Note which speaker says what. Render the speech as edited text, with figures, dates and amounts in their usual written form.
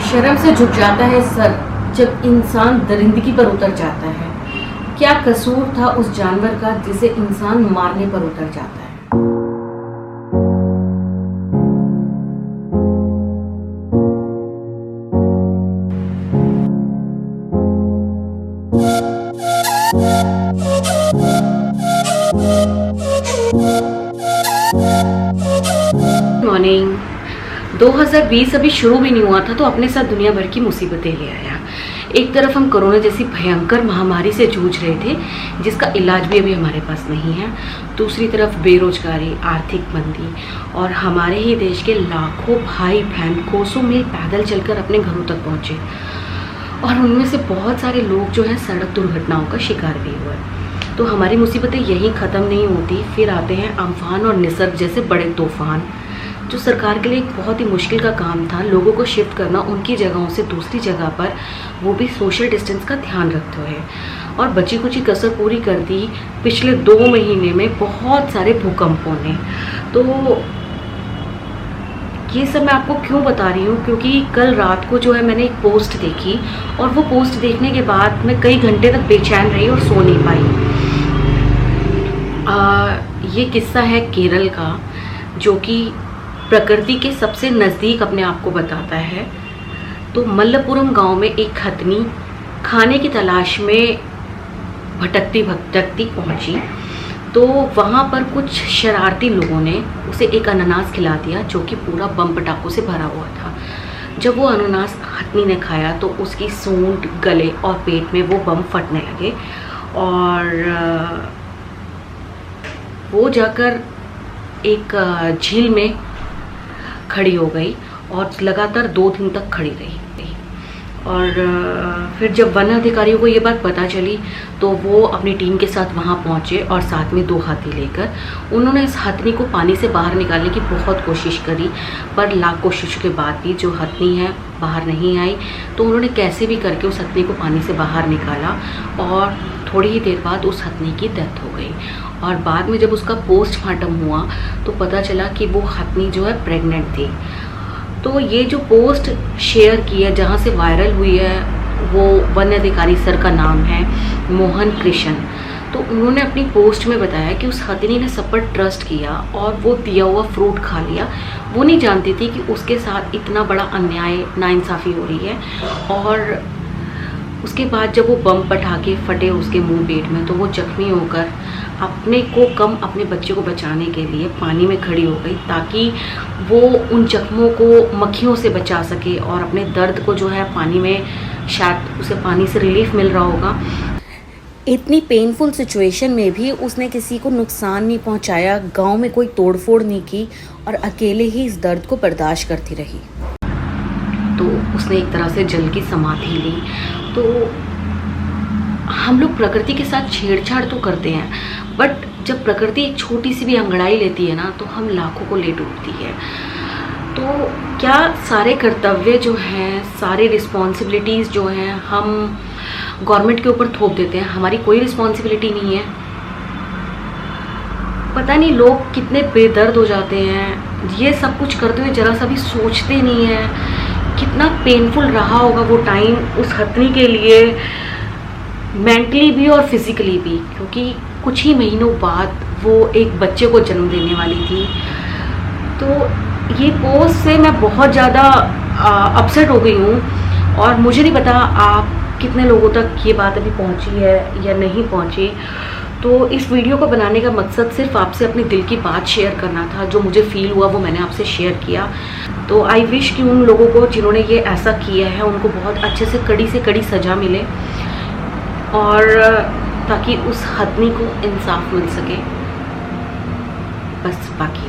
Speaker 1: शर्म से झुक जाता है सर जब इंसान दरिंदगी पर उतर जाता है। क्या कसूर था उस जानवर का जिसे इंसान मारने पर उतर जाता है।
Speaker 2: मॉर्निंग। 2020 अभी शुरू भी नहीं हुआ था तो अपने साथ दुनिया भर की मुसीबतें ले आया। एक तरफ हम कोरोना जैसी भयंकर महामारी से जूझ रहे थे जिसका इलाज भी अभी हमारे पास नहीं है। दूसरी तरफ बेरोजगारी, आर्थिक मंदी और हमारे ही देश के लाखों भाई बहन कोसों मील पैदल चलकर अपने घरों तक पहुँचे और उनमें से बहुत सारे लोग जो है सड़क दुर्घटनाओं का शिकार भी हुए। तो हमारी मुसीबतें यहीं ख़त्म नहीं होती, फिर आते हैं अम्फान और निसर्ग जैसे बड़े तूफान, जो सरकार के लिए एक बहुत ही मुश्किल का काम था, लोगों को शिफ्ट करना उनकी जगहों से दूसरी जगह पर, वो भी सोशल डिस्टेंस का ध्यान रखते हुए। और बची कुची कसर पूरी कर दी पिछले 2 महीने में बहुत सारे भूकंपों ने। तो ये सब मैं आपको क्यों बता रही हूँ, क्योंकि कल रात को जो है मैंने एक पोस्ट देखी और वो पोस्ट देखने के बाद मैं कई घंटे तक बेचैन रही और सो नहीं पाई। ये किस्सा है केरल का, जो कि प्रकृति के सबसे नज़दीक अपने आप को बताता है। तो मल्लपुरम गांव में एक हथनी खाने की तलाश में भटकती भटकती पहुंची। तो वहाँ पर कुछ शरारती लोगों ने उसे एक अनानास खिला दिया जो कि पूरा बम पटाखों से भरा हुआ था। जब वो अनानास हथनी ने खाया तो उसकी सूंड, गले और पेट में वो बम फटने लगे और वो जाकर एक झील में खड़ी हो गई और लगातार 2 दिन तक खड़ी रही। और फिर जब वन अधिकारियों को ये बात पता चली तो वो अपनी टीम के साथ वहाँ पहुँचे और साथ में 2 हाथी लेकर उन्होंने इस हथनी को पानी से बाहर निकालने की बहुत कोशिश करी, पर लाख कोशिशों के बाद भी जो हथनी है बाहर नहीं आई। तो उन्होंने कैसे भी करके उस हथनी को पानी से बाहर निकाला और थोड़ी ही देर बाद उस हथनी की डेथ हो गई। और बाद में जब उसका पोस्टमार्टम हुआ तो पता चला कि वो हथनी जो है प्रेग्नेंट थी। तो ये जो पोस्ट शेयर की है, जहाँ से वायरल हुई है, वो वन अधिकारी सर का नाम है मोहन कृष्ण। तो उन्होंने अपनी पोस्ट में बताया कि उस हथनी ने सब पर ट्रस्ट किया और वो दिया हुआ फ्रूट खा लिया। वो नहीं जानती थी कि उसके साथ इतना बड़ा अन्याय, नाइंसाफ़ी हो रही है। और उसके बाद जब वो बम पटाखे फटे उसके मुंह पेट में तो वो जख्मी होकर अपने को कम अपने बच्चे को बचाने के लिए पानी में खड़ी हो गई, ताकि वो उन जख्मों को मक्खियों से बचा सके और अपने दर्द को जो है पानी में, शायद उसे पानी से रिलीफ मिल रहा होगा। इतनी पेनफुल सिचुएशन में भी उसने किसी को नुकसान नहीं पहुंचाया, गांव में कोई तोड़फोड़ नहीं की और अकेले ही इस दर्द को बर्दाश्त करती रही। तो उसने एक तरह से जल की समाधि ली। तो हम लोग प्रकृति के साथ छेड़छाड़ तो करते हैं, बट जब प्रकृति एक छोटी सी भी अंगड़ाई लेती है ना तो हम लाखों को ले डूबती है। तो क्या सारे कर्तव्य जो हैं, सारे रिस्पॉन्सिबिलिटीज़ जो हैं हम गवर्नमेंट के ऊपर थोप देते हैं, हमारी कोई रिस्पॉन्सिबिलिटी नहीं है। पता नहीं लोग कितने बेदर्द हो जाते हैं, ये सब कुछ करते हुए जरा सा भी सोचते नहीं हैं कितना पेनफुल रहा होगा वो टाइम उस हथनी के लिए, मेंटली भी और फिजिकली भी, क्योंकि कुछ ही महीनों बाद वो एक बच्चे को जन्म देने वाली थी। तो ये पोस्ट से मैं बहुत ज़्यादा अपसेट हो गई हूँ और मुझे नहीं पता आप कितने लोगों तक ये बात अभी पहुँची है या नहीं पहुँची। तो इस वीडियो को बनाने का मकसद सिर्फ आपसे अपने दिल की बात शेयर करना था, जो मुझे फील हुआ वो मैंने आपसे शेयर किया। तो आई विश कि उन लोगों को जिन्होंने ये ऐसा किया है उनको बहुत अच्छे से कड़ी सज़ा मिले और ताकि उस हथनी को इंसाफ मिल सके। बस बाकी